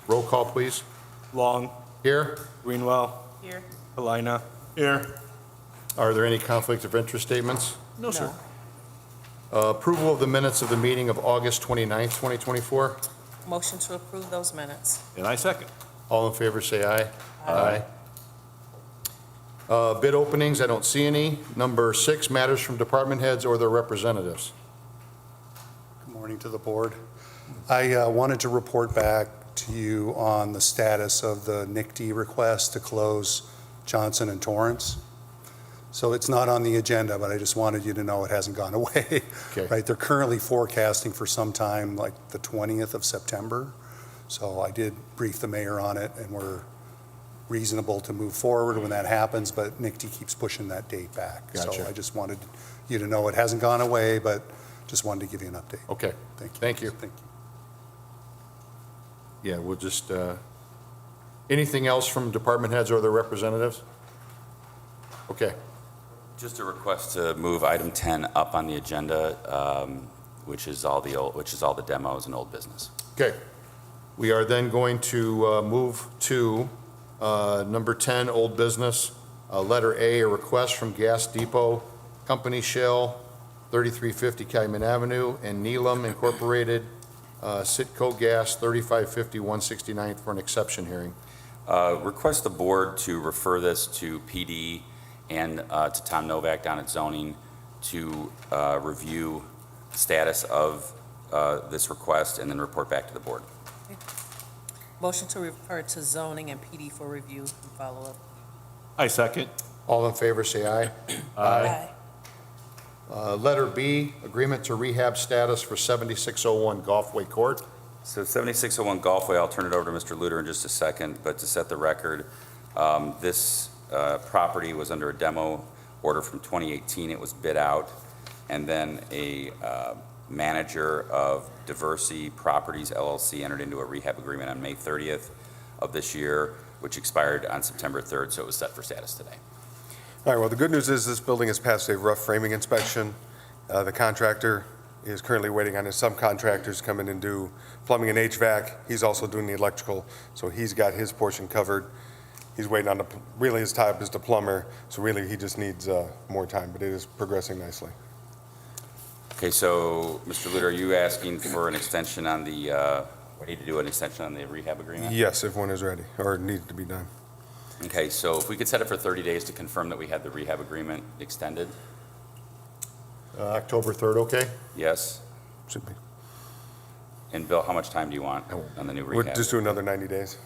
Roll call, please. Long. Here. Greenwell. Here. Helena. Here. Are there any conflict of interest statements? No, sir. Approval of the minutes of the meeting of August 29th, 2024. Motion to approve those minutes. And I second. All in favor, say aye. Aye. Bid openings, I don't see any. Number 6, matters from department heads or their representatives. Good morning to the board. I wanted to report back to you on the status of the NICD request to close Johnson and Torrance. So it's not on the agenda, but I just wanted you to know it hasn't gone away. Okay. Right, they're currently forecasting for some time like the 20th of September. So I did brief the mayor on it, and we're reasonable to move forward when that happens, but NICD keeps pushing that date back. Gotcha. So I just wanted you to know it hasn't gone away, but just wanted to give you an update. Okay. Thank you. Thank you. Thank you. Yeah, we'll just, anything else from department heads or their representatives? Okay. Just a request to move item 10 up on the agenda, which is all the demos and old business. Okay. We are then going to move to number 10, old business. Letter A, a request from Gas Depot Company Shell, 3350 Calumet Avenue, and Neelam Incorporated, Sitco Gas, 3550 169th for an exception hearing. Request the board to refer this to PD and to Tom Novak down at zoning to review the status of this request and then report back to the board. Motion to refer to zoning and PD for review and follow-up. I second. All in favor, say aye. Aye. Letter B, agreement to rehab status for 7601 Golfway Court. So 7601 Golfway, I'll turn it over to Mr. Luter in just a second, but to set the record, this property was under a demo order from 2018. It was bid out, and then a manager of Diversity Properties LLC entered into a rehab agreement on May 30th of this year, which expired on September 3rd, so it was set for status today. All right, well, the good news is this building has passed a rough framing inspection. The contractor is currently waiting on his subcontractors to come in and do plumbing and HVAC. He's also doing the electrical, so he's got his portion covered. He's waiting on really his type is the plumber, so really he just needs more time, but it is progressing nicely. Okay, so Mr. Luter, are you asking for an extension on the, we need to do an extension on the rehab agreement? Yes, if one is ready or needs to be done. Okay, so if we could set it for 30 days to confirm that we had the rehab agreement extended? October 3rd, okay? Yes? Should be. And Bill, how much time do you want on the new rehab? We'll just do another 90 days.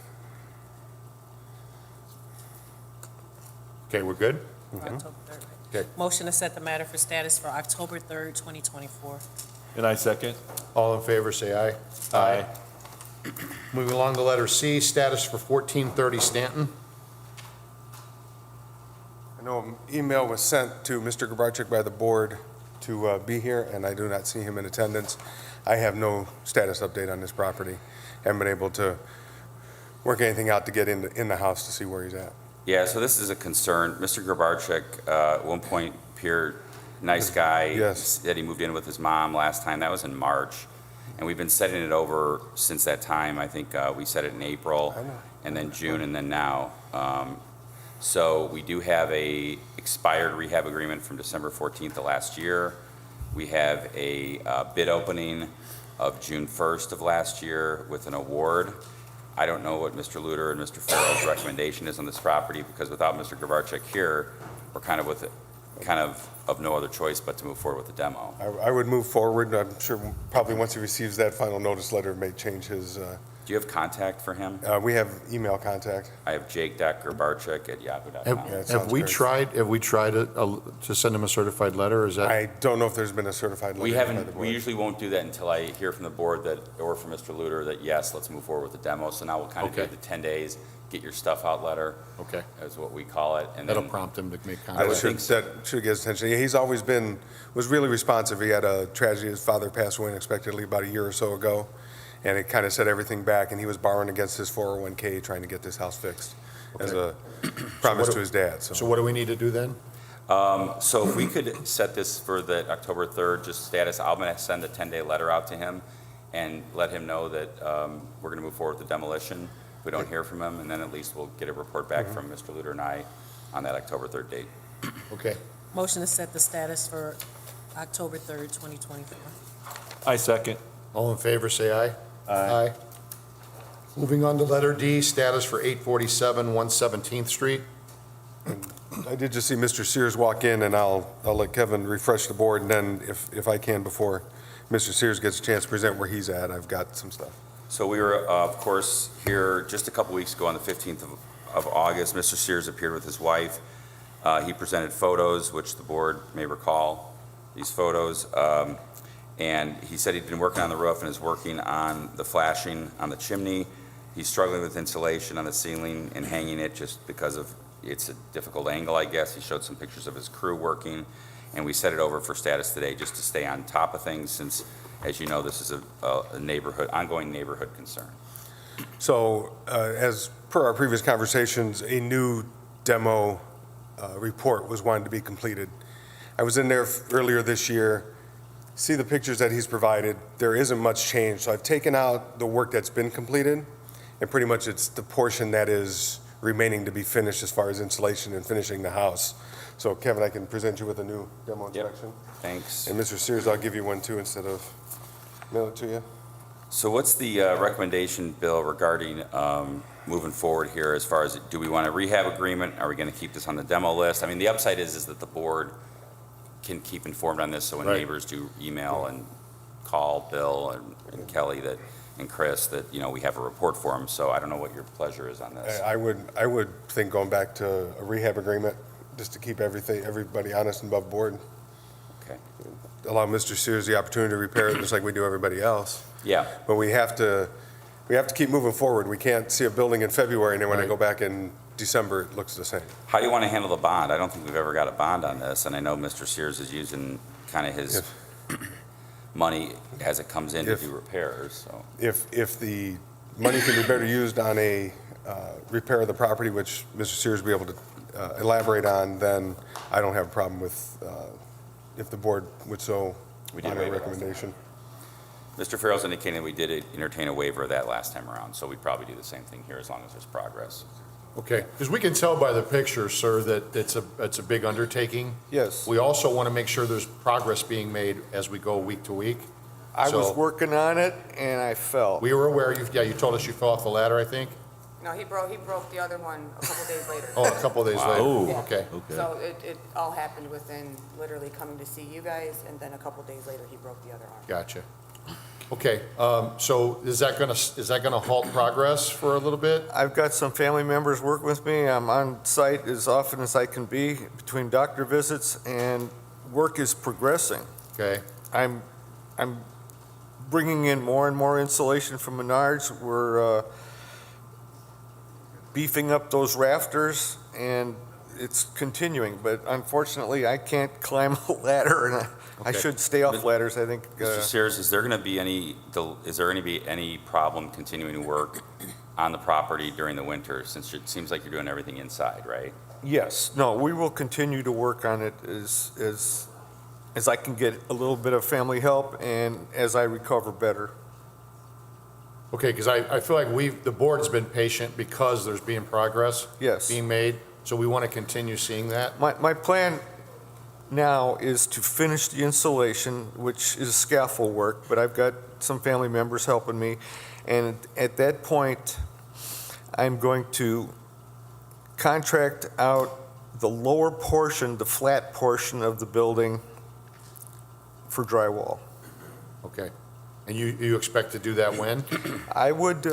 Okay, we're good? October 3rd. Okay. Motion to set the matter for status for October 3rd, 2024. And I second. All in favor, say aye. Aye. Moving along to letter C, status for 1430 Stanton. I know an email was sent to Mr. Grabarczyk by the board to be here, and I do not see him in attendance. I have no status update on this property. Haven't been able to work anything out to get in the house to see where he's at. Yeah, so this is a concern. Mr. Grabarczyk, at one point appeared nice guy. Yes. Said he moved in with his mom last time. That was in March. And we've been setting it over since that time. I think we set it in April, and then June, and then now. So we do have a expired rehab agreement from December 14th of last year. We have a bid opening of June 1st of last year with an award. I don't know what Mr. Luter and Mr. Farrell's recommendation is on this property, because without Mr. Grabarczyk here, we're kind of no other choice but to move forward with the demo. I would move forward. I'm sure probably once he receives that final notice letter, it may change his, Do you have contact for him? we have email contact. I have jake.grabarczyk@yahoo.com. Yeah, it Have sounds we great. tried to send him a certified letter, or is that? I don't know if there's been a certified letter We by the haven't, board. we usually won't do that until I hear from the board that, or from Mr. Luter, that yes, let's move forward with the demo. So now we'll kind of do Okay. the 10 days, get your stuff out letter, Okay, is what we call it. And that'll then, prompt him to make I That would contact. think should get his attention. He's always was really responsive. He had a tragedy. His father passed away unexpectedly about a year or so ago, and it kind of set everything back, and he was borrowing against his 401k trying to get this house fixed as a promise to his dad. So what do we need to do then? so if we could set this for the October 3rd, just status, I'm going to send a 10-day letter out to him. and let him know that we're going to move forward with the demolition. If we don't hear from him, and then at least we'll get a report back from Mr. Luter and I on that October 3rd date. Okay. Motion to set the status for October 3rd, 2024. I second. All in favor, say aye. Aye. Moving on to letter D, status for 847 117th Street. I did just see Mr. Sears walk in, and I'll let Kevin refresh the board, and then if I can, before Mr. Sears gets a chance to present where he's at, I've got some stuff. So we were, of course, here just a couple weeks ago on the 15th of August. Mr. Sears appeared with his wife. He presented photos, which the board may recall, these photos. And he said he'd been working on the roof and is working on the flashing on the chimney. He's struggling with insulation on the ceiling and hanging it just because of, it's a difficult angle, I guess. He showed some pictures of his crew working, and we set it over for status today just to stay on top of things since, as you know, this is a neighborhood, ongoing neighborhood concern. So, as per our previous conversations, a new demo report was wanted to be completed. I was in there earlier this year, see the pictures that he's provided. There isn't much change, so I've taken out the work that's been completed, and pretty much it's the portion that is remaining to be finished as far as insulation and finishing the house. So, Kevin, I can present you with a new demo inspection. Thanks. And Mr. Sears, I'll give you one too instead of mail it to you. So what's the recommendation, Bill, regarding moving forward here as far as, do we want a rehab agreement? Are we going to keep this on the demo list? I mean, the upside is that the board can keep informed on this, so when Right. neighbors do email and call Bill and Kelly and Chris, that, you know, we have a report for them. So I don't know what your pleasure is on this. I would think going back to a rehab agreement, just to keep everybody honest and above board. Okay. Allow Mr. Sears the opportunity to repair it just like we do everybody else. Yeah. But we have to keep moving forward. We can't see a building in February and then when I Right. go back in December, it looks the same. How do you want to handle the bond? I don't think we've ever got a bond on this, and I know Mr. Sears is using kind of his money as it comes in to If- do repairs, so. If the money can be better used on a repair of the property, which Mr. Sears will be able to elaborate on, then I don't have a problem with, if the board would so We did honor a waive it last time. recommendation. Mr. Farrell's indicating we did entertain a waiver of that last time around, so we'd probably do the same thing here as long as there's progress. Okay, because we can tell by the picture, sir, that it's a big undertaking. Yes, We also want to make sure there's progress being made as we go week to week. I was So- working on it and I fell. We were aware, you told us you fell off the ladder, I think? No, he broke the other one a couple days later. Oh, a couple of days later. Wow. Okay, So it all happened within literally coming to see you guys, and then a couple days later, he broke the other arm. gotcha. Okay, so is that gonna halt progress for a little bit? I've got some family members working with me. I'm on site as often as I can be between doctor visits, and work is progressing. Okay, I'm bringing in more and more insulation from Menards. We're beefing up those rafters, and it's continuing. But unfortunately, I can't climb a ladder, and I Okay. should stay off ladders, I think. Mr. Sears, is there going to be any problem continuing to work on the property during the winter, since it seems like you're doing everything inside, right? Yes, no, we will continue to work on it as I can get a little bit of family help and as I recover better. okay, because I feel like the board's been patient because there's being progress. Yes. Being made, so we want to continue seeing that. My plan now is to finish the installation, which is scaffold work, but I've got some family members helping me. And at that point, I'm going to contract out the lower portion, the flat portion of the building for drywall. Okay, and you expect to do that when? I would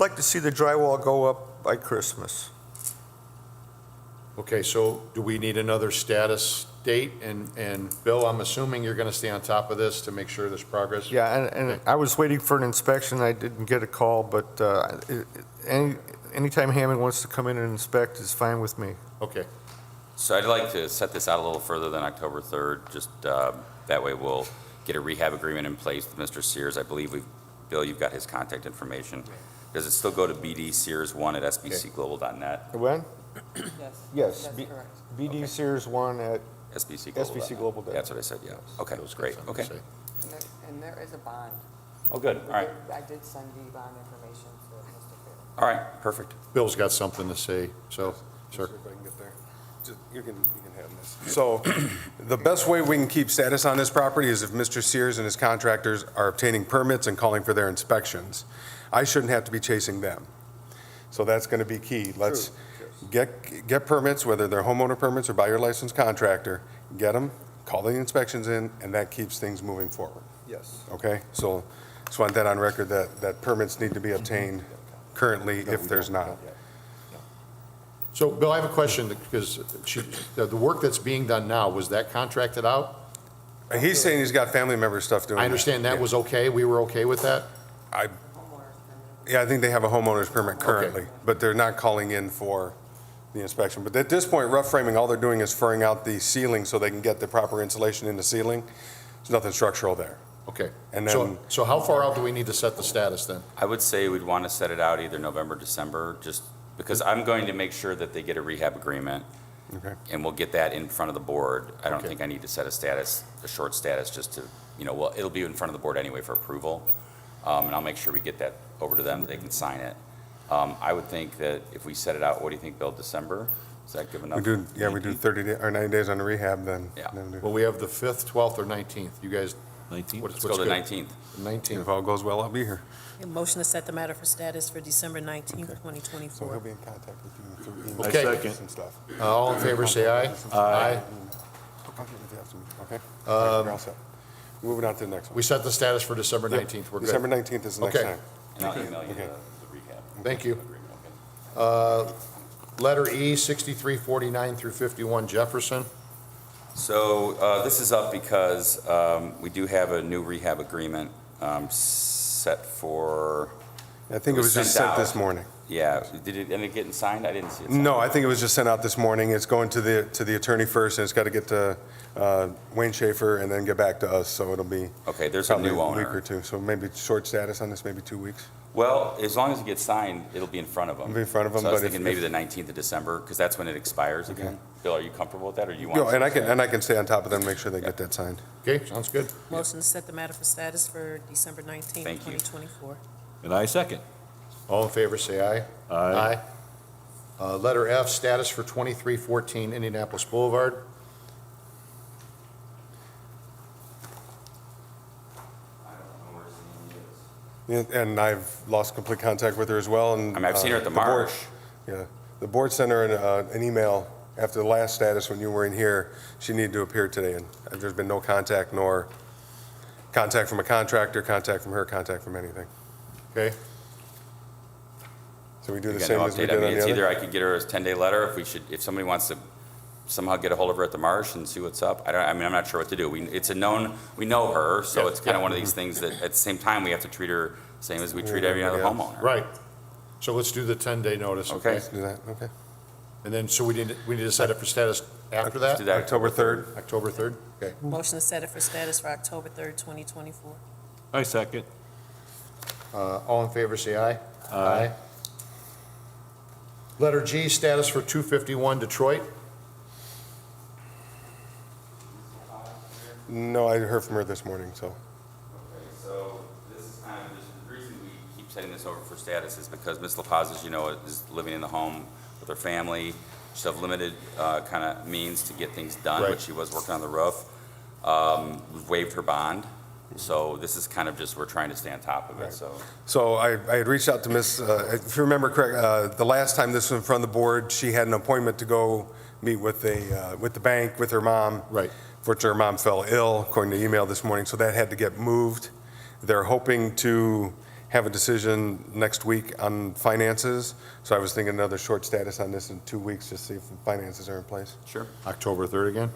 like to see the drywall go up by Christmas. Okay, so do we need another status date? And Bill, I'm assuming you're going to stay on top of this to make sure there's progress? Yeah, and I was waiting for an inspection. I didn't get a call, but anytime Hammond wants to come in and inspect is fine with me. Okay, So I'd like to set this out a little further than October 3rd, just that way we'll get a rehab agreement in place with Mr. Sears. I believe Bill, you've got his contact information. Does it still go to bdsears1@sbcglobal.net? When? Yes. Yes, That's B- correct. BD Sears 1 at SBCglobal.net. SBCglobal.net. That's what I said, yeah. Okay, great, okay. And And there is a bond. Oh, good, all right, I did send the bond information to Mr. Fair. all right, perfect. Bill's got something to say, so, sir. If I can get there. You can have this. So the best way we can keep status on this property is if Mr. Sears and his contractors are obtaining permits and calling for their inspections. I shouldn't have to be chasing them. So that's going to be key. Let's get permits, whether they're homeowner permits or by your licensed contractor, get them, call the inspections in, and that keeps things moving forward. Yes. Okay? So just want that on record that permits need to be obtained currently if there's not. So, Bill, I have a question, because the work that's being done now, was that contracted out? He's saying he's got family member stuff doing I understand that Yeah. was okay, we were okay with that? Yeah, I think they have a homeowner's permit currently, but they're not calling in for the inspection. But at this point, rough framing, all they're doing is furring out the ceiling so they can get the proper insulation in the ceiling. There's nothing structural there. Okay. And So- then- So how far out do we need to set the status then? I would say we'd want to set it out either November, December, just because I'm going to make sure that they get a rehab agreement, Okay. and we'll get that in front of the board. I don't Okay. think I need to set a short status, just to, well, it'll be in front of the board anyway for approval. And I'll make sure we get that over to them, that they can sign it. I would think that if we set it out, what do you think, Bill, December? Is that good enough? We do 30 days or 90 days on the rehab then. Yeah. then Well, we have the 5th, 12th, or 19th. You guys, 19? what's Let's good? go to the 19th. 19th. If all goes well, I'll be here. A motion to set the matter for status for December 19th, So he'll 2024. be in contact with you through email Okay. and stuff. All in favor, say aye. Aye. Okay? You're all set. Moving on to the next one. We set the status for December 19th, we're December good. 19th is the next Okay. time. And I'll email you Okay. the rehab. Thank you. agreement, okay? Letter E, 6349 through 51 Jefferson. So this is up because we do have a new rehab agreement set for, I think it was just sent sent this out. morning. yeah, did it end up getting signed? I didn't see it signed. No, I think it was just sent out this morning. It's going to the attorney first, and it's got to get to Wayne Schaefer and then get back to us, so it'll be Okay, there's a probably new a week or owner. two. So maybe short status on this, maybe 2 weeks. Well, as long as it gets signed, it'll be in front of them. It'll be in front of them, So I was but if- thinking maybe the 19th of December, because that's when it expires again. Bill, are you comfortable with that, or you want? Yeah, and I can stay on top of them, make sure they get that signed. Okay, sounds good. Motion to set the matter for status for December 19th, Thank you. 2024. And I second. All in favor, say aye. Aye. Letter F, status for 2314 Indianapolis Boulevard. Yeah, and I've lost complete contact with her as well, and. I mean, I've seen her at the board- marsh. Yeah, the board sent her an email after the last status when you were in here. She needed to appear today, and there's been no contact, nor contact from a contractor, contact from her, contact from anything. Okay, So we do the Again, same no as we update. did I on mean, the it's either other? I could get her a 10-day letter, if somebody wants to somehow get a hold of her at the marsh and see what's up. I'm not sure what to do. We know her, so Yeah. it's kind of one of these things that at the same time, we have to treat her same as we treat every other Everybody else. homeowner. right. So let's do the 10-day notice, okay? Okay. Do that, okay. And then, so we need to set it for status after Let's do that? that. October 3rd. October 3rd? Okay. Motion to set it for status for October 3rd, 2024. I second. All in favor, say aye. Aye. Letter G, status for 251 Detroit. No, I heard from her this morning, so. Okay, so this is kind of, the reason we keep setting this over for status is because Ms. La Paz, as you know, is living in the home with her family. She'll have limited kind of means to get things done, Right. but she was working on the roof. We've waived her bond, so this is kind of just, we're trying to stay on top of it, so. So I had reached out to Ms., if you remember correct, the last time this was in front of the board, she had an appointment to go meet with the bank, with her mom. Right. Fortunately, her mom fell ill, according to email this morning, so that had to get moved. They're hoping to have a decision next week on finances, so I was thinking another short status on this in 2 weeks, just see if the finances are in place. Sure. October 3rd again?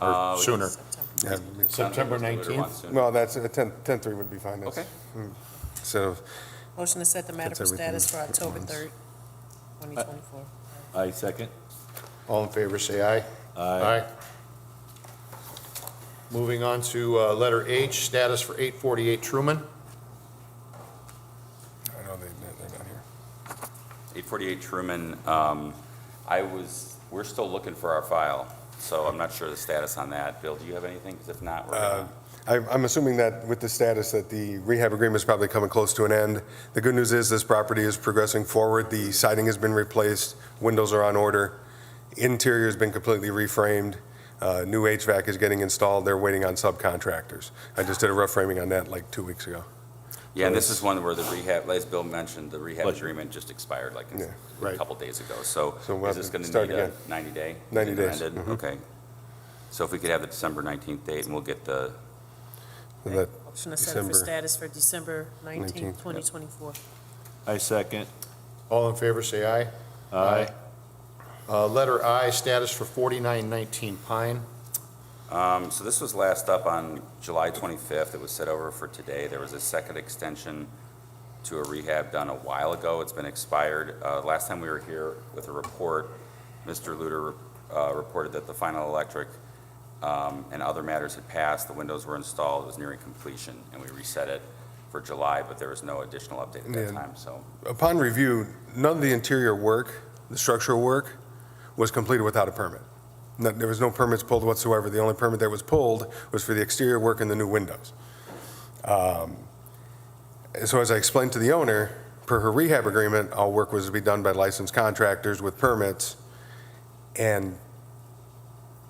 Or sooner? September. Yeah, September Sounds like it's a little 19th? bit sooner. well, that's, 10/3 would be fine. That's- Okay. Instead of, Motion to set the matter That's for everything status for at October once. 3rd, 2024. I second. All in favor, say aye. Aye. Moving on to letter H, status for 848 Truman. I know they're not here. 848 Truman, we're still looking for our file. So I'm not sure the status on that. Bill, do you have anything? Because if not, we're gonna... I'm assuming that with the status that the rehab agreement is probably coming close to an end. The good news is this property is progressing forward. The siding has been replaced, windows are on order, interior has been completely reframed, new HVAC is getting installed. They're waiting on subcontractors. I just did a rough framing on that like 2 weeks ago. Yeah, and this is one where the rehab, as Bill mentioned, the rehab Pleasure. agreement just expired like Yeah. a Right. couple days ago. So So we'll is have this to going to start need a again. 90-day? 90 days. Okay. So if we could have the December 19th date, and we'll get the, And that- Motion to set it for December status for December 19th, 19th, 2024. I second. All in favor, say aye. Aye. Letter I, status for 4919 Pine. so this was last up on July 25th. It was set over for today. There was a second extension to a rehab done a while ago. It's been expired. Last time we were here with a report, Mr. Luter reported that the final electric and other matters had passed. The windows were installed. It was nearing completion, and we reset it for July, but there was no additional update at that Yeah. time, so. Upon review, none of the interior work, the structural work, was completed without a permit. There was no permits pulled whatsoever. The only permit that was pulled was for the exterior work and the new windows. So as I explained to the owner, per her rehab agreement, all work was to be done by licensed contractors with permits, and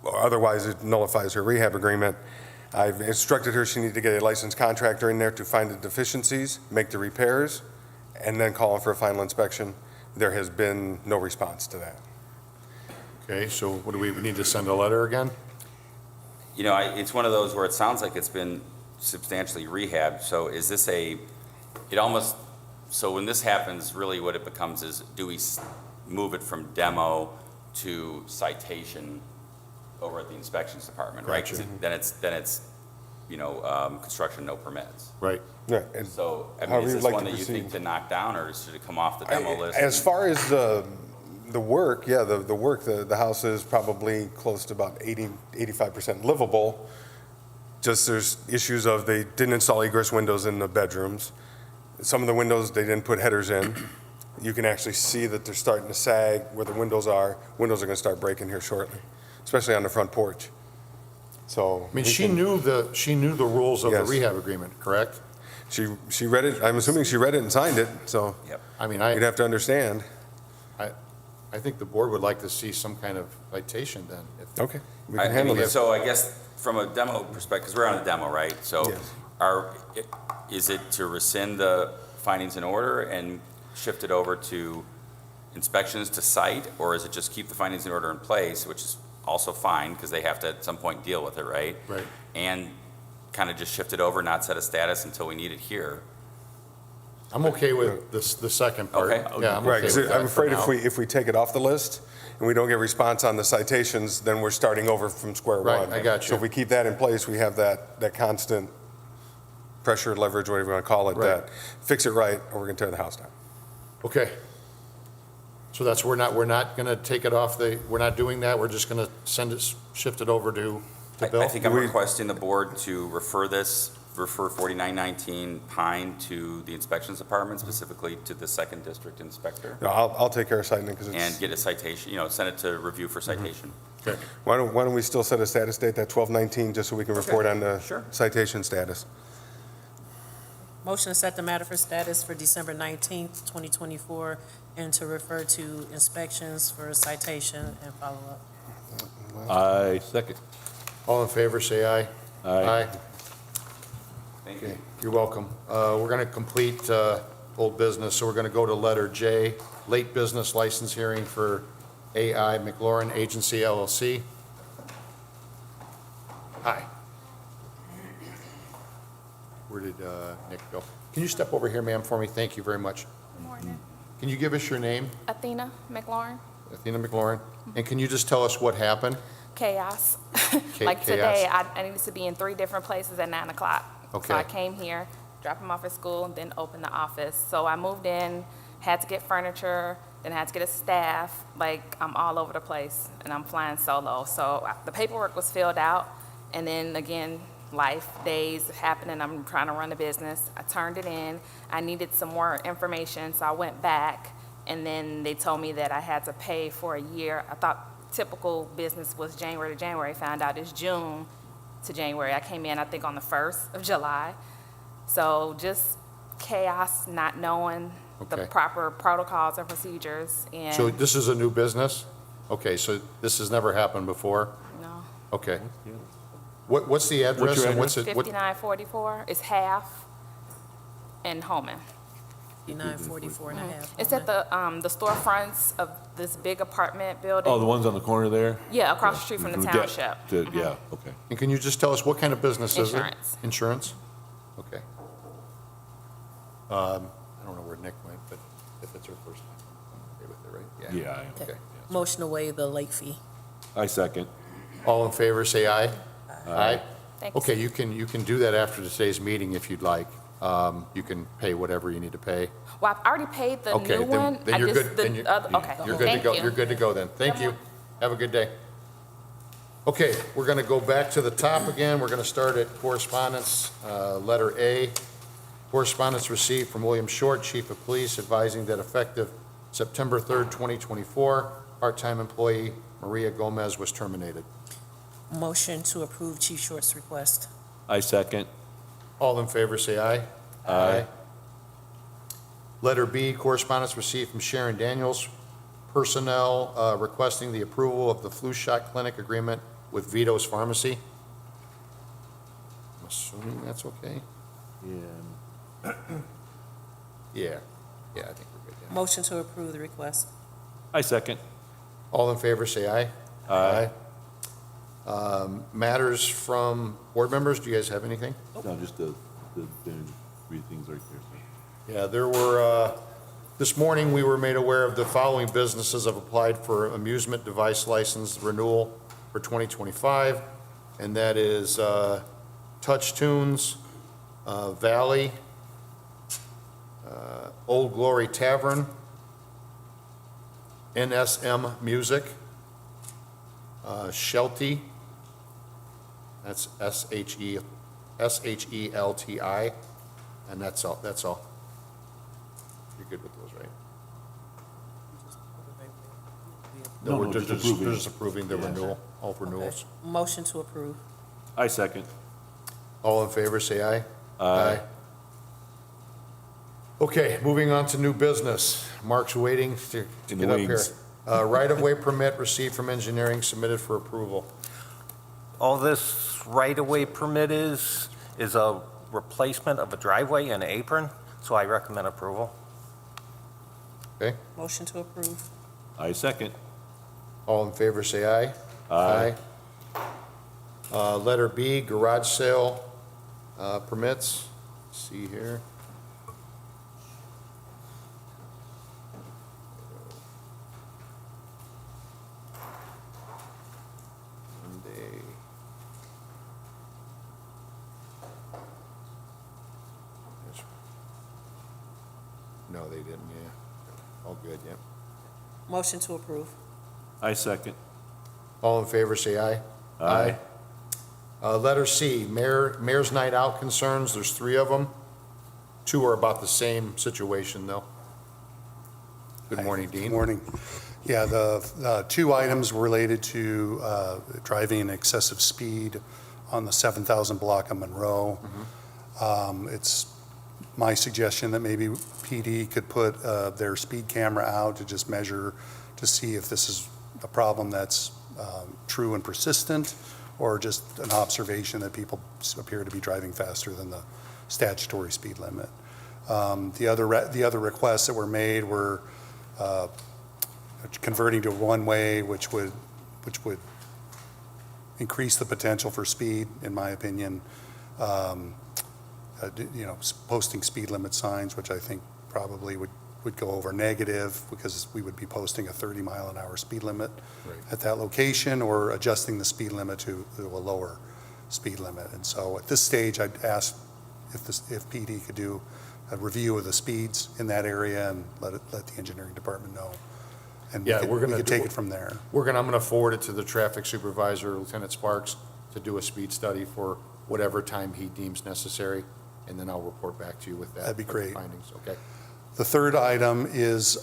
otherwise it nullifies her rehab agreement. I've instructed her she needed to get a licensed contractor in there to find the deficiencies, make the repairs, and then call in for a final inspection. There has been no response to that. Okay, so what do we need to send a letter again? You know, it's one of those where it sounds like it's been substantially rehabbed, so is this so when this happens, really what it becomes is, do we move it from demo to citation over at the inspections department, right? 'Cause Gotcha. then it's, construction, no permits. Right. Yeah, and So, I mean, However is you'd this like one to that you think proceed. to knock down, or should it come off the demo list? As far as the work, yeah, the work, the house is probably close to about 85% livable. Just there's issues of they didn't install egress windows in the bedrooms. Some of the windows, they didn't put headers in. You can actually see that they're starting to sag where the windows are. Windows are going to start breaking here shortly, especially on the front porch. So. I mean, we she can- knew the rules of the Yes. rehab agreement, correct? She read it, I'm assuming she read it and signed it, so Yep. I mean, you'd have to understand. I think the board would like to see some kind of citation then. if- Okay, we can handle that. So I guess from a demo perspective, because we're on a demo, right? So Yes. is it to rescind the findings in order and shift it over to inspections to site? Or is it just keep the findings in order in place, which is also fine, because they have to at some point deal with it, right? Right. And kind of just shift it over, not set a status until we need it here? I'm okay with the second part. Okay. Yeah, I'm Right, okay 'cause with that I'm for afraid now. if we take it off the list and we don't get response on the citations, then we're starting over from square Right, one. I got you. So if we keep that in place, we have that constant pressure, leverage, whatever you want to call it, Right. that fix it right, or we're going to tear the house down. Okay. So we're not going to take it off we're not doing that, we're just going to shift it over to Bill? I think I'm We- requesting the board to refer 4919 Pine to the inspections department, specifically to the second district inspector, No, I'll take care of citing because and it's, get a citation, send it to review for citation. Okay. why don't we still set a status date, that 12/19, just so we can report on the Sure. citation status? Motion to set the matter for status for December 19th, 2024, and to refer to inspections for citation and follow-up. I second. All in favor, say aye. Aye. Thank you. You're welcome. We're going to complete old business, so we're going to go to letter J, late business license hearing for AI McLaurin Agency LLC. Hi. Where did Nick go? Can you step over here, ma'am, for me? Thank you very much. Good morning. Can you give us your name, Athena McLaurin. Athena McLaurin? And can you just tell us what happened? Chaos. Cha- Like today, chaos. I needed to be in 3 different places at 9 o'clock. Okay. So I came here, dropped him off at school, and then opened the office. So I moved in, had to get furniture, then had to get a staff. Like, I'm all over the place, and I'm flying solo. So the paperwork was filled out, and then again, life, days happening, I'm trying to run a business. I turned it in. I needed some more information, so I went back, and then they told me that I had to pay for a year. I thought typical business was January to January. Found out it's June to January. I came in, I think, on the 1st of July. So just chaos, not knowing the Okay. proper protocols and procedures, and So this is a new business? Okay, so this has never happened before? no. Okay. What's the address? your and what's it? what- 5944 is half in Holman. 5944 and a half. It's at the storefronts of this big apartment building. Oh, the ones on the corner there? Yeah, across the street from the Yeah, township. Yeah, okay. And can you just tell us what kind of business is it? Insurance. Insurance? Okay. I don't know where Nick went, but if it's her first time, I'm okay with it, right? Yeah, I am. Okay. Motion to waive the late fee. I second. All in favor, say aye. Aye. Thanks. Okay, you can do that after today's meeting if you'd like. You can pay whatever you need to pay. Well, I've already paid the Okay, new one. then you're good. Then Okay, You're good to thank go. you. You're good to go then. Thank you. Have a good day. Okay, we're going to go back to the top again. We're going to start at correspondence, letter A. Correspondence received from William Short, Chief of Police, advising that effective September 3rd, 2024, part-time employee Maria Gomez was terminated. Motion to approve Chief Short's request. I second. All in favor, say aye. Aye. Letter B, correspondence received from Sharon Daniels, personnel requesting the approval of the flu shot clinic agreement with Vito's Pharmacy. I'm assuming that's okay? Yeah. Yeah, I think we're good, yeah. Motion to approve the request. I second. All in favor, say aye. Aye. Matters from board members, do you guys have anything? No, just the three things right there. Yeah, there were, this morning, we were made aware of the following businesses have applied for amusement device license renewal for 2025, and that is Touch Tunes, Valley, Old Glory Tavern, NSM Music, Shelty, that's Shelti, and that's all. You're good with those, right? No, we're just approving. We're just approving the Yeah. renewal, all renewals. Motion to approve. I second. All in favor, say aye. Aye. Okay, moving on to new business. Mark's waiting to In get the up here. wings. Right-of-way permit received from engineering submitted for approval. All this right-of-way permit is a replacement of a driveway and apron, so I recommend approval. Okay, Motion to approve. I second. all in favor, say aye. Aye. Letter B, garage sale permits. See here. Monday. No, they didn't, yeah. All good, yeah. Motion to approve. I second. All in favor, say aye. Aye. Letter C, Mayor's Night Out concerns, there's 3 of them. 2 are about the same situation, though. Good morning, Dean. Good morning. Yeah, the 2 items were related to driving excessive speed on the 7,000 block of Monroe. It's my suggestion that maybe PD could put their speed camera out to just measure to see if this is a problem that's true and persistent, or just an observation that people appear to be driving faster than the statutory speed limit. The other requests that were made were converting to one-way, which would increase the potential for speed, in my opinion. Posting speed limit signs, which I think probably would go over negative, because we would be posting a 30-mile-an-hour speed limit at that location, or adjusting the speed limit to a lower speed limit. And so at this stage, I'd ask if PD could do a review of the speeds in that area and let the engineering department know. And Yeah, we could take it from there. I'm going to forward it to the traffic supervisor, Lieutenant Sparks, to do a speed study for whatever time he deems necessary, and then I'll report back to you with that. That'd be with the great. Findings, okay? The third item is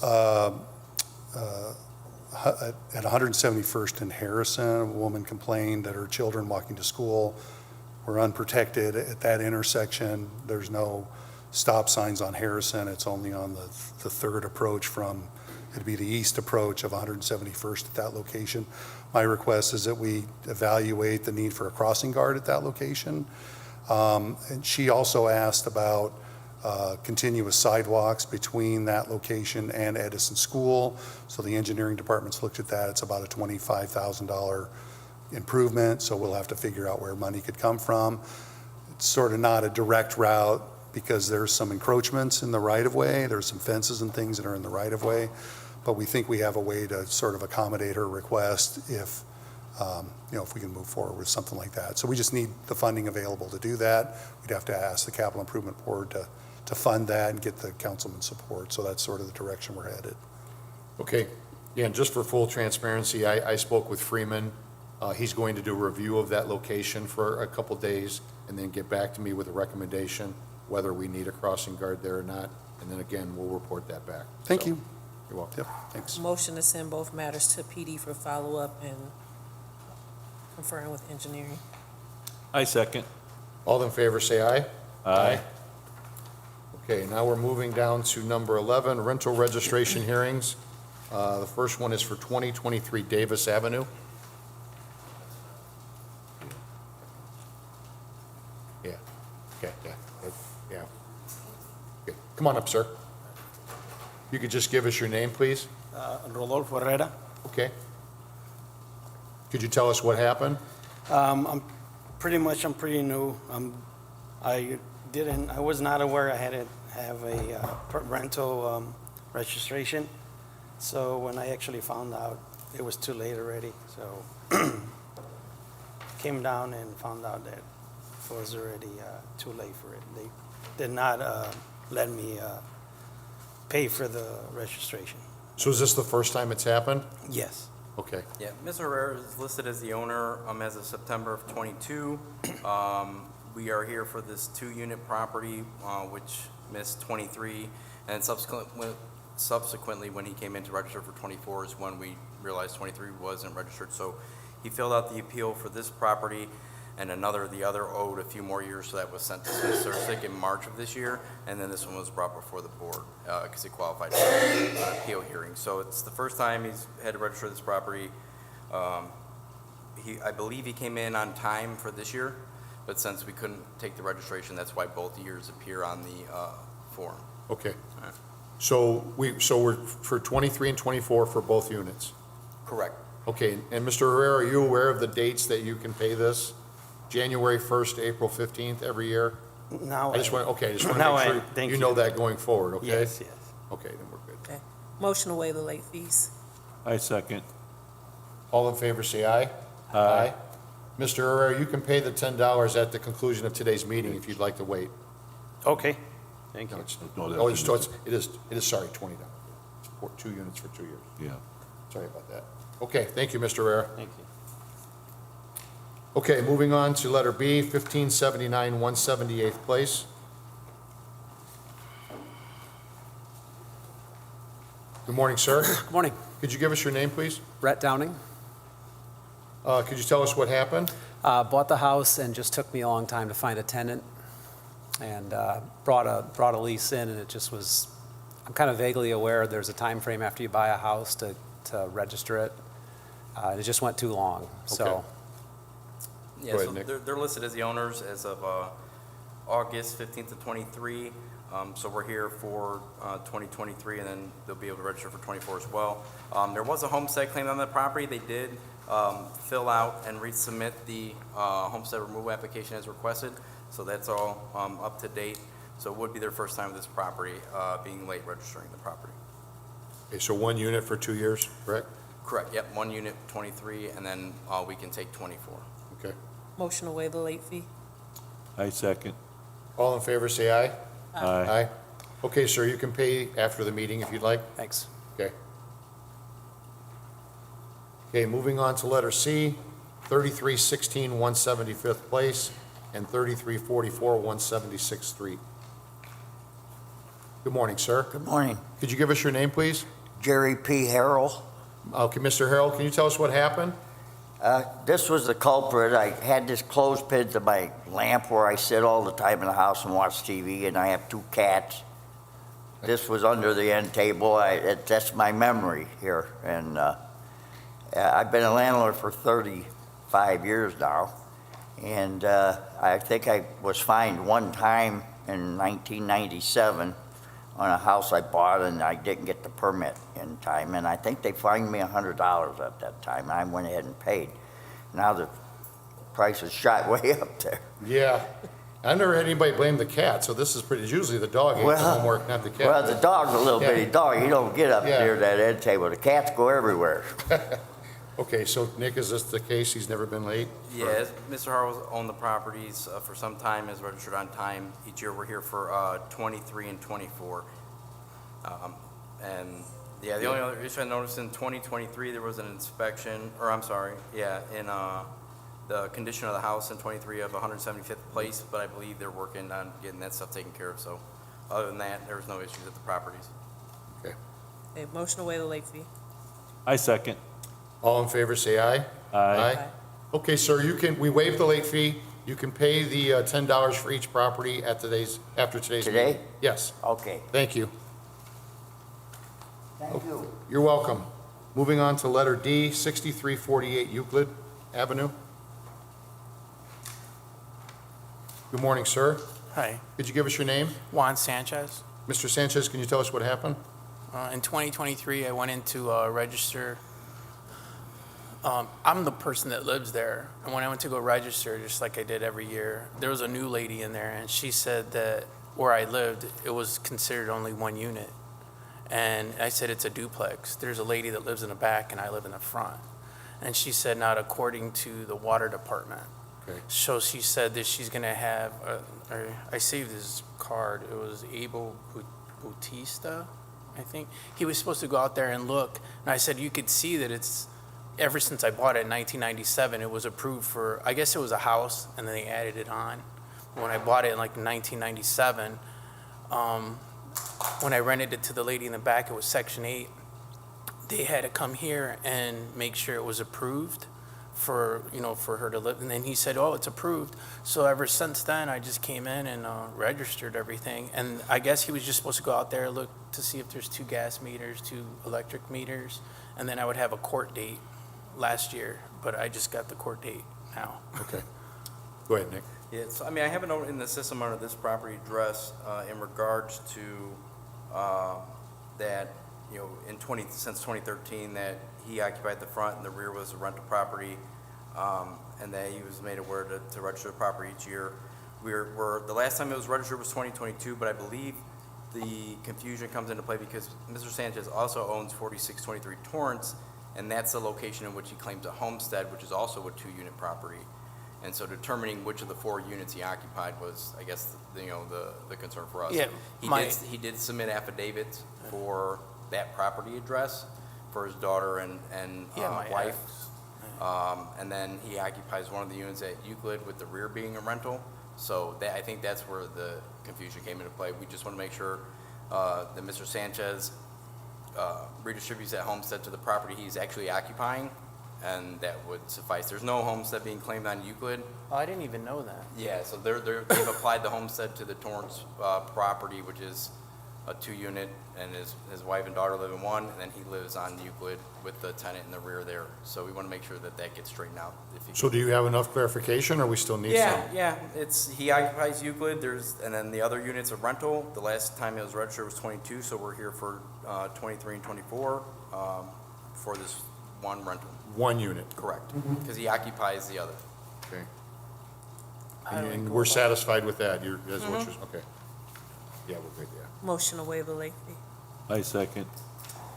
at 171st and Harrison, a woman complained that her children walking to school were unprotected at that intersection. There's no stop signs on Harrison. It's only on the third approach from, it'd be the east approach of 171st at that location. My request is that we evaluate the need for a crossing guard at that location. And she also asked about continuous sidewalks between that location and Edison School. So the engineering department's looked at that. It's about a $25,000 improvement, so we'll have to figure out where money could come from. It's sort of not a direct route because there's some encroachments in the right-of-way. There's some fences and things that are in the right-of-way, but we think we have a way to sort of accommodate her request if, if we can move forward with something like that. So we just need the funding available to do that. We'd have to ask the Capital Improvement Board to fund that and get the councilman's support. So that's sort of the direction we're headed. Okay, yeah, and just for full transparency, I spoke with Freeman. He's going to do a review of that location for a couple days and then get back to me with a recommendation, whether we need a crossing guard there or not. And then again, we'll report that back. Thank So, you. You're welcome. Yep, thanks. Motion to send both matters to PD for follow-up and conferring with engineering. I second. All in favor, say aye. Aye. Okay, now we're moving down to number 11, rental registration hearings. The first one is for 2023 Davis Avenue. Yeah, okay, yeah. Okay, come on up, sir. You could just give us your name, please? Rodolfo Herrera. Okay. Could you tell us what happened? I'm pretty new. I was not aware I had to have a rental registration. So when I actually found out, it was too late already. So came down and found out that it was already too late for it. They did not let me pay for the registration. So is this the first time it's happened? Yes. Okay. Yeah, Ms. Herrera is listed as the owner as of September of '22. We are here for this 2-unit property, which missed 23, and subsequently, when he came in to register for 24 is when we realized 23 wasn't registered. So he filled out the appeal for this property, and the other owed a few more years, so that was sent to Smith in March of this year, and then this one was brought before the board because it qualified for an appeal hearing. So it's the first time he's had to register this property. I believe he came in on time for this year, but since we couldn't take the registration, that's why both years appear on the form. Okay. All right. So we're for 23 and 24 for both units? Correct. Okay, and Mr. Herrera, are you aware of the dates that you can pay this? January 1st to April 15th every year? Now I just want to make sure thank you know that going forward, okay? Yes. Okay, then we're good. Okay. Motion to waive the late fees. I second. All in favor, say aye. Aye. Mr. Herrera, you can pay the $10 at the conclusion of today's meeting if you'd like to wait. Okay. Thank No, you. it's, No, that's- it is, sorry, $20. For 2 units for 2 years. Yeah. Sorry about that. Okay, thank you, Mr. Herrera. Thank you. Okay, moving on to letter B, 1579 178th Place. Good morning, sir. Good morning. Could you give us your name, please? Brett Downing. Could you tell us what happened? Bought the house and just took me a long time to find a tenant, and brought a lease in, and it just was, I'm kind of vaguely aware there's a time frame after you buy a house to register it. And it just went too long, so. Okay. Yeah, Go ahead, so Nick. they're listed as the owners as of August 15th of '23. So we're here for 2023, and then they'll be able to register for '24 as well. There was a homestead claim on the property. They did fill out and resubmit the homestead removal application as requested, so that's all up to date. So it would be their first time with this property, being late registering the property. Okay, so 1 unit for 2 years, correct? Correct, yep, 1 unit, 23, and then we can take 24. Okay. Motion to waive the late fee. I second. All in favor, say aye. Aye. Okay, sir, you can pay after the meeting if you'd like. Thanks. Okay. Okay, moving on to letter C, 3316 175th Place and 3344 176th Street. Good morning, sir. Good morning. Could you give us your name, please? Jerry P. Harrell. Okay, Mr. Harold, can you tell us what happened? This was the culprit. I had this clothespin to my lamp where I sit all the time in the house and watch TV, and I have 2 cats. This was under the end table. That's my memory here. And I've been a landlord for 35 years now. And I think I was fined one time in 1997 on a house I bought, and I didn't get the permit in time. And I think they fined me $100 at that time, and I went ahead and paid. Now the price has shot way up there. Yeah. I've never had anybody blame the cat, so this is pretty, usually the dog ain't the homework, not the cat. Well, the dog's a little Yeah. bitty dog. You don't get up Yeah. near that end table. The cats go everywhere. Okay, so Nick, is this the case? He's never been late? Yeah, Mr. Harwell's owned the properties for some time, is registered on time. Each year, we're here for 23 and 24. And, yeah, the only other issue I noticed in 2023, there was an inspection, or I'm sorry, yeah, in the condition of the house in 23 of 175th place, but I believe they're working on getting that stuff taken care of. So other than that, there was no issues at the properties. Okay, motion to waive the late fee. I second. All in favor, say aye. Aye. Okay, sir, we waived the late fee. You can pay the $10 for each property after today's meeting. Today? Yes, Okay, thank you. thank you. You're welcome. Moving on to letter D, 6348 Euclid Avenue. Good morning, sir. Hi, Could you give us your name? Juan Sanchez. Mr. Sanchez, can you tell us what happened? In 2023, I went in to register. I'm the person that lives there, and when I went to go register, just like I did every year, there was a new lady in there, and she said that where I lived, it was considered only 1 unit. And I said, it's a duplex. There's a lady that lives in the back, and I live in the front. And she said, not according to the water department. Okay. So she said that she's going to have, I saved his card. It was Abel Bautista, I think. He was supposed to go out there and look. And I said, you could see that it's, ever since I bought it in 1997, it was approved for, I guess it was a house, and then they added it on. When I bought it in like 1997, when I rented it to the lady in the back, it was Section 8. They had to come here and make sure it was approved for, for her to live. And then he said, oh, it's approved. So ever since then, I just came in and registered everything. And I guess he was just supposed to go out there and look to see if there's 2 gas meters, 2 electric meters. And then I would have a court date last year, but I just got the court date now. Okay. Go ahead, Nick. Yeah, so I mean, I have a note in the system under this property address in regards to that, since 2013, that he occupied the front and the rear was a rental property, and that he was made aware to register the property each year. The last time it was registered was 2022, but I believe the confusion comes into play because Mr. Sanchez also owns 4623 Torrance, and that's the location in which he claims a homestead, which is also a 2-unit property. And so determining which of the 4 units he occupied was, I guess, the concern for us. Yeah, He did submit affidavits for that property address for his daughter and my wife. And then he occupies one of the units at Euclid with the rear being a rental. So I think that's where the confusion came into play. We just want to make sure that Mr. Sanchez redistributes that homestead to the property he's actually occupying, and that would suffice. There's no homestead being claimed on Euclid. Oh, I didn't even know that. Yeah, so they've applied the homestead to the Torrance property, which is a 2-unit, and his wife and daughter live in one, and then he lives on Euclid with the tenant in the rear there. So we want to make sure that that gets straightened out. So do you have enough clarification, or we still need some? Yeah, he occupies Euclid, and then the other units are rental. The last time it was registered was 22, so we're here for 23 and 24 for this one rental. 1 unit. Correct, because he occupies the other. Okay. And we're satisfied with that? Okay. Yeah, we're good, yeah. Motion to waive the late fee. I second.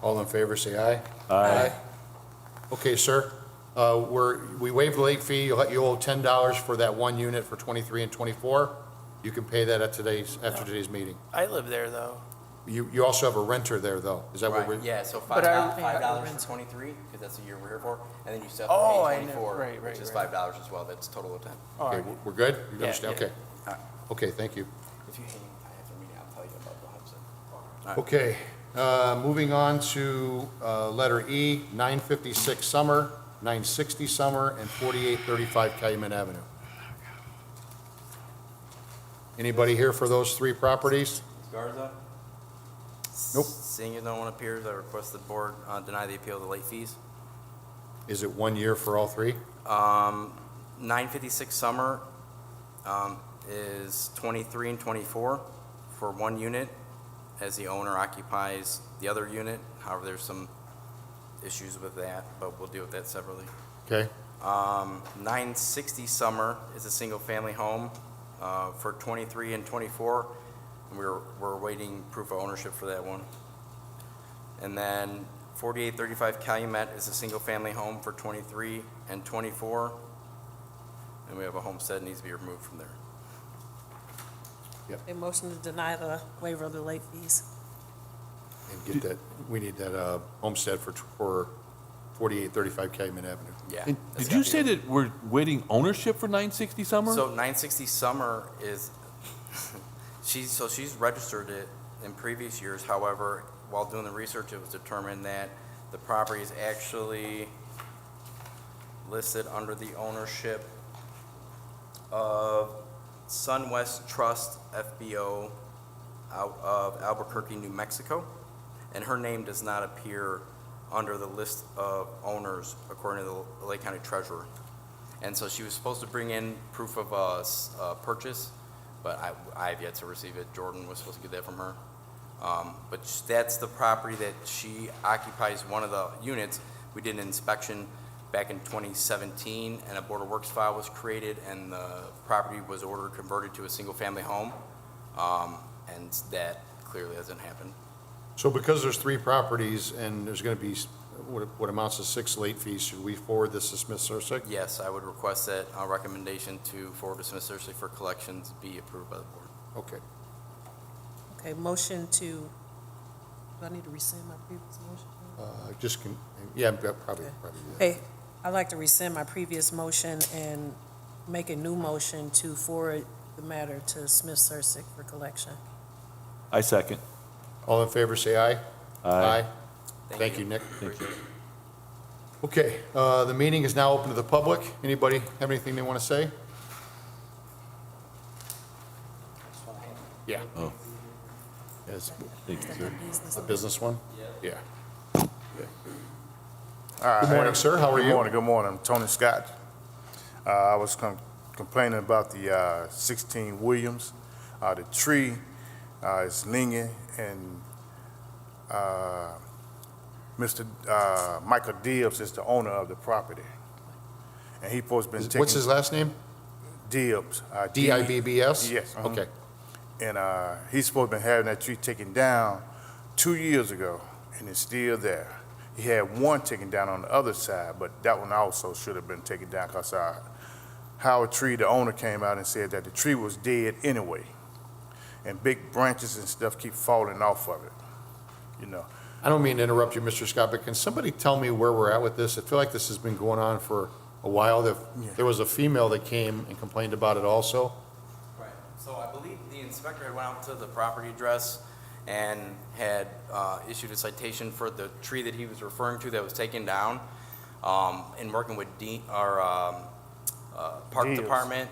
All in favor, say aye. Aye. Okay, sir, we waived the late fee. You owe $10 for that 1 unit for 23 and 24. You can pay that after today's meeting. I live there, though. You also have a renter there, though. Is that what we're? Right, yeah, so But I- $5 for 23, because that's the year we're here for, and then you still Oh, have I to know. pay 24, Right, which is right. $5 as well. That's a total of 10. All Okay, right. we're good? You Yeah, understand? yeah. Okay. Okay, thank you. If you hang after meeting, I'll tell you about the homestead. Okay, moving on to letter E, 956 Summer, 960 Summer, and 4835 Calumet Avenue. Anybody here for those three properties? Ms. Garza? Nope. Seeing as no one appears, I request the board deny the appeal of the late fees. Is it 1 year for all three? 956 Summer is 23 and 24 for one unit, as the owner occupies the other unit. However, there's some issues with that, but we'll deal with that separately. Okay. 960 Summer is a single-family home for 23 and 24, and we're waiting proof of ownership for that one. And then 4835 Calumet is a single-family home for 23 and 24, and we have a homestead that needs to be removed from there. A motion to deny the waiver of the late fees. And get that, we need that homestead for 4835 Calumet Avenue. Yeah. And that's did you gotta say be- that we're waiting ownership for 960 Summer? So 960 Summer is, she's registered it in previous years. However, while doing the research, it was determined that the property is actually listed under the ownership of SunWest Trust FBO out of Albuquerque, New Mexico, and her name does not appear under the list of owners according to the Lake County Treasurer. And so she was supposed to bring in proof of purchase, but I have yet to receive it. Jordan was supposed to get that from her. But that's the property that she occupies, one of the units. We did an inspection back in 2017, and a Board of Works file was created, and the property was ordered converted to a single-family home, and that clearly hasn't happened. So because there's three properties and there's going to be what amounts to 6 late fees, should we forward this to Smith-Sursick? Yes, I would request that a recommendation to forward to Smith-Sursick for collections be approved by the board. Okay. Okay, motion to, do I need to rescind my previous motion? Yeah, probably. Okay. Probably. Hey, I'd like to rescind my previous motion and make a new motion to forward the matter to Smith-Sursick for collection. I second. All in favor, say aye. Aye. Thank you, Nick. Thank you. Okay, the meeting is now open to the public. Anybody have anything they want to say? Yeah. Oh, Yes, thank you, sir. the business one? Yeah. Good morning, sir. How are you? Good morning. I'm Tony Scott. I was complaining about the 16 Williams. The tree is leaning, and Mr. Michael Dibbs is the owner of the property. And he supposed to been taking... What's his last name? Dibbs. Dibbs? Yes. Okay. And he's supposed to be having that tree taken down 2 years ago, and it's still there. He had one taken down on the other side, but that one also should have been taken down because Howard Tree, the owner, came out and said that the tree was dead anyway, and big branches and stuff keep falling off of it, you know. I don't mean to interrupt you, Mr. Scott, but can somebody tell me where we're at with this? I feel like this has been going on for a while. There was a female that came and complained about it also. Right. So I believe the inspector had went out to the property address and had issued a citation for the tree that he was referring to that was taken down. In working with our park Deals. department,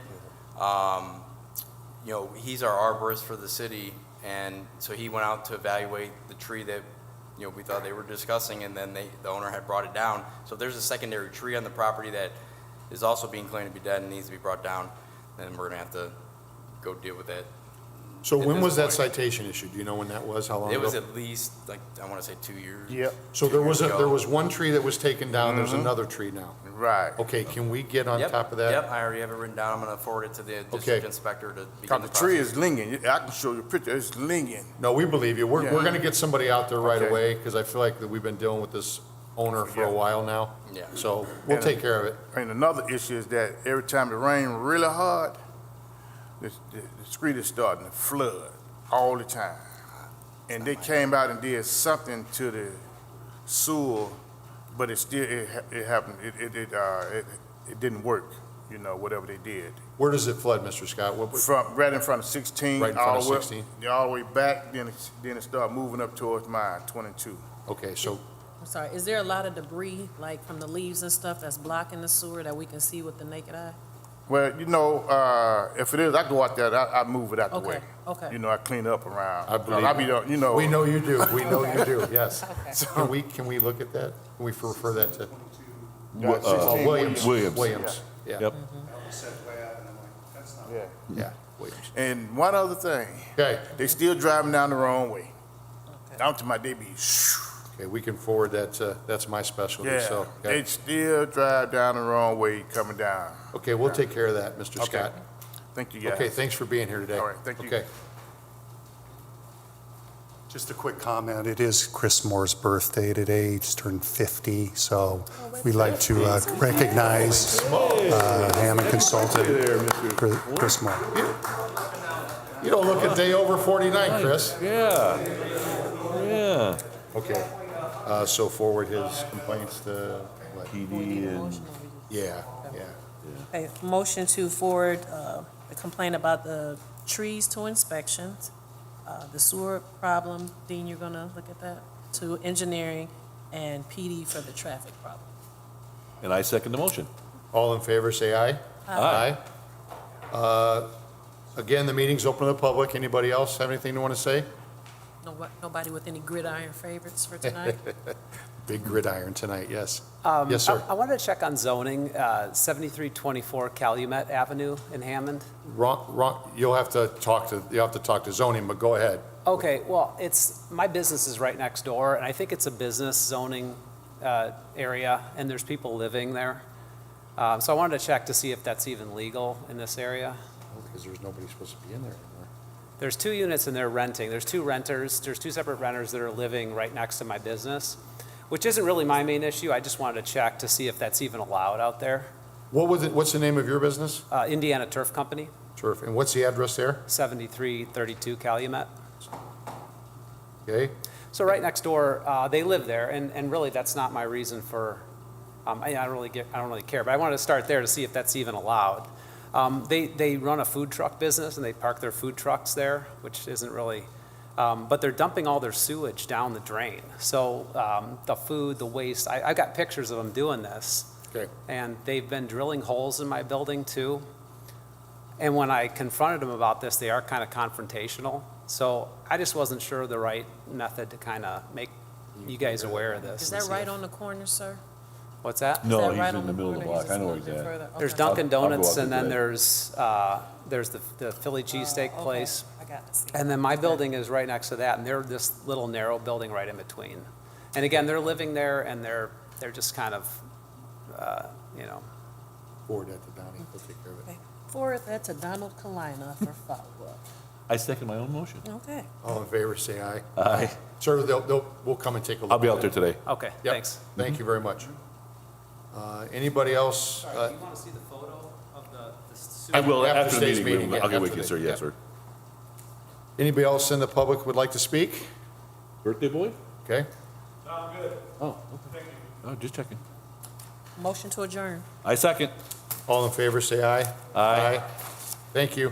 you know, he's our arborist for the city, and so he went out to evaluate the tree that, you know, we thought they were discussing, and then the owner had brought it down. So if there's a secondary tree on the property that is also being claimed to be dead and needs to be brought down, then we're gonna have to go deal with that. So At when this was that point. citation issued? Do you know when that was? How long It ago? was at least, like, I want to say 2 years. Yep. So there was 2 years there ago. was one tree that was taken down, there's another tree now. Right. Okay, can we get on Yep, top of that? Yep, I already have it written down. I'm going to forward it to the district Okay. inspector to begin Because the the tree process. is leaning. I can show you a picture. It's leaning. No, we believe you. We're Yeah. gonna get somebody out there right Okay. away, because I feel like that we've been dealing with this owner for a Yeah. while now. Yeah. So we'll And- take care of it. And another issue is that every time it rains really hard, the street is starting to flood all the time. And they came out and did something to the sewer, but it still, it happened, it didn't work, you know, whatever they did. Where does it flood, Mr. Scott? Right in front of 16. Right in front all of the way- 16? All the way back, then it started moving up towards mine, 22. Okay, so, I'm sorry, is there a lot of debris, like from the leaves and stuff, that's blocking the sewer that we can see with the naked eye? Well, you know, if it is, I go out there, I move it out the Okay, way. okay. You know, I clean up around. I believe I be, you know. we know you do, we know you do, yes. Okay. Can we look at that? Can we refer that to? Uh, Williams. Williams. Williams, yeah. Yep. Yeah. Yeah, Williams. And one other thing, Okay, they still driving down the wrong way. Down to my, they be, okay, we can forward that, that's my specialty, yeah, so. they Okay. still drive down the wrong way coming down. Okay, we'll take care of that, Mr. Okay. Scott. Thank you, guys. Okay, thanks for being here today. All right, thank you. Okay. Just a quick comment, it is Chris Moore's birthday today, he just turned 50, so we'd like to recognize Hammond consultant Chris Moore. You don't look a day over 49, Chris. Yeah. Yeah. Okay, so forward his complaints to, what? PD and, Yeah, yeah. Okay, motion to forward the complaint about the trees to inspections, the sewer problem, Dean, you're gonna look at that, to engineering, and PD for the traffic problem. and I second the motion. All in favor, say aye. Aye. Again, the meeting's open to the public. Anybody else have anything they want to say? Nobody with any gridiron favorites for tonight? Big gridiron tonight, yes. Yes, sir. I wanted to check on zoning, 7324 Calumet Avenue in Hammond. Wrong, you'll have to talk to zoning, but go ahead. Okay, well, my business is right next door, and I think it's a business zoning area, and there's people living there. So I wanted to check to see if that's even legal in this area. Because there's nobody supposed to be in there anymore. There's 2 units and they're renting. There's 2 renters. There's 2 separate renters that are living right next to my business, which isn't really my main issue. I just wanted to check to see if that's even allowed out there. What's the name of your business? Indiana Turf Company, Turf. And what's the address there? 7332 Calumet. Okay. So right next door, they live there, and really that's not my reason for. I don't really care, but I wanted to start there to see if that's even allowed. They run a food truck business and they park their food trucks there, which isn't really. But they're dumping all their sewage down the drain. So the food, the waste. I've got pictures of them doing this. Okay. And they've been drilling holes in my building too. And when I confronted them about this, they are kind of confrontational. So I just wasn't sure the right method to kind of make you guys aware of this. Is that right on the corner, sir? What's that? No, that he's right in on the the middle of the corner? block. I know where He's he's a little at. bit further? There's Okay. Dunkin' I'll go Donuts, out and there then today. there's the Philly cheesesteak Okay. place. I got to see. And then my building is right next to that, and they're this little narrow building right in between. And again, they're living there, and they're just kind of, Forward that to Donnie. We'll take care of it. Okay. Forward that to Donald Kalina for follow-up. I second my own motion. Okay. All in favor, say aye. Aye. Sir, we'll come and take a look. I'll be at out there it. today. Okay, Yep. thanks. Thank you very much. Anybody else? Do you want to see the photo of the sewer? I will After after the today's meeting. meeting, yeah, I'll get with after you, sir. the- Yes, yeah. sir. Anybody else in the public would like to speak? Birthday boy? Okay. Oh, okay. Oh, just checking. Motion to adjourn. I second. All in favor, say aye. Aye. Thank you.